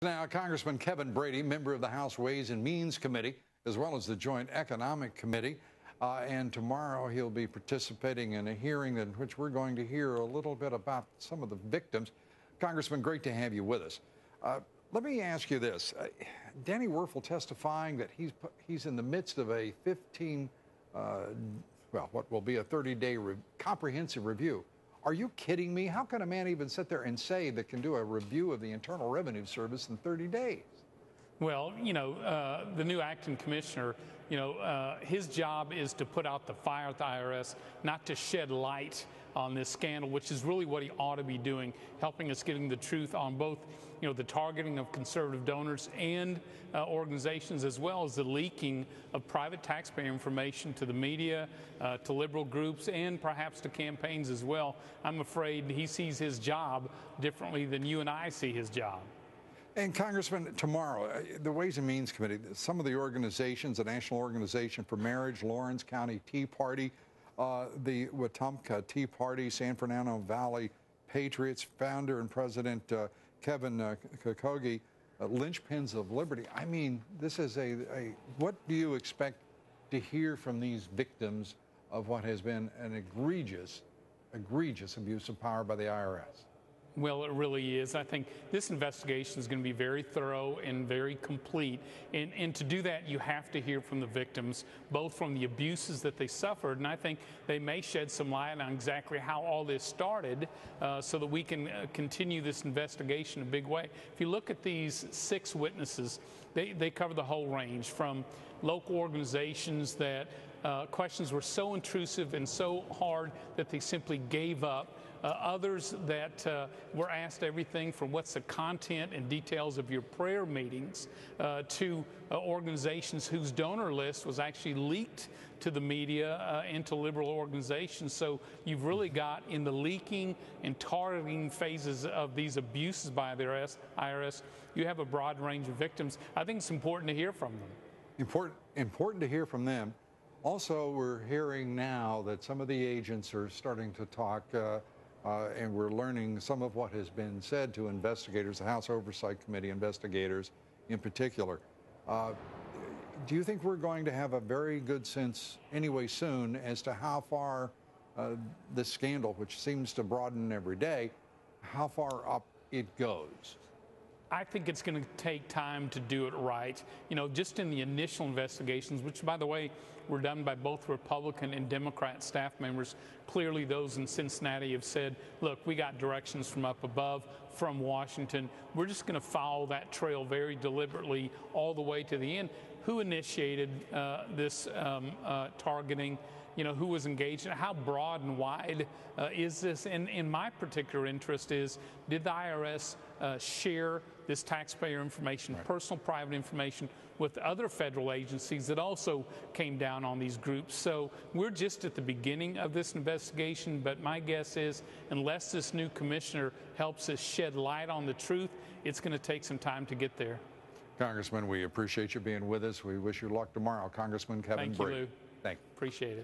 Now, Congressman Kevin Brady, member of the House Ways and Means Committee, as well as the Joint Economic Committee, and tomorrow he'll be participating in a hearing in which we're going to hear a little bit about some of the victims. Congressman, great to have you with us. Let me ask you this. Danny Werfel testifying that he's in the midst of a what will be a 30-day comprehensive review. Are you kidding me? How can a man even sit there and say that can do a review of the Internal Revenue Service in 30 days? Well, the new acting commissioner, his job is to put out the fire at the IRS, not to shed light on this scandal, which is really what he ought to be doing, helping us getting the truth on both, the targeting of conservative donors and organizations, as well as the leaking of private taxpayer information to the media, to liberal groups, and perhaps to campaigns as well. I'm afraid he sees his job differently than you and I see his job. And Congressman, tomorrow, the Ways and Means Committee, some of the organizations, the National Organization for Marriage, Lawrence County Tea Party, the Wetumpka Tea Party, San Fernando Valley Patriots, founder and president Kevin Koskinen, linchpins of liberty. I mean, this is what do you expect to hear from these victims of what has been an egregious abuse of power by the IRS? Well, it really is. I think this investigation is going to be very thorough and very complete. And to do that, you have to hear from the victims, both from the abuses that they suffered, and I think they may shed some light on exactly how all this started so that we can continue this investigation in a big way. If you look at these 6 witnesses, they cover the whole range from local organizations that questions were so intrusive and so hard that they simply gave up. Others that were asked everything from what's the content and details of your prayer meetings to organizations whose donor list was actually leaked to the media and to liberal organizations. So you've really got, in the leaking and targeting phases of these abuses by the IRS, you have a broad range of victims. I think it's important to hear from them. Important to hear from them. Also, we're hearing now that some of the agents are starting to talk and we're learning some of what has been said to investigators, the House Oversight Committee investigators in particular. Do you think we're going to have a very good sense anyway soon as to how far this scandal, which seems to broaden every day, how far up it goes? I think it's going to take time to do it right. Just in the initial investigations, which, by the way, were done by both Republican and Democrat staff members, clearly those in Cincinnati have said, look, we got directions from up above, from Washington. We're just going to follow that trail very deliberately all the way to the end. Who initiated this targeting? Who was engaged, and how broad and wide is this? And in my particular interest is, did the IRS share this taxpayer information, right, personal private information, with other federal agencies that also came down on these groups? So we're just at the beginning of this investigation, but my guess is, unless this new commissioner helps us shed light on the truth, it's going to take some time to get there. Congressman, we appreciate you being with us. We wish you luck tomorrow. Congressman Kevin Brady. Thank you, Lou. Thank you. Appreciate it.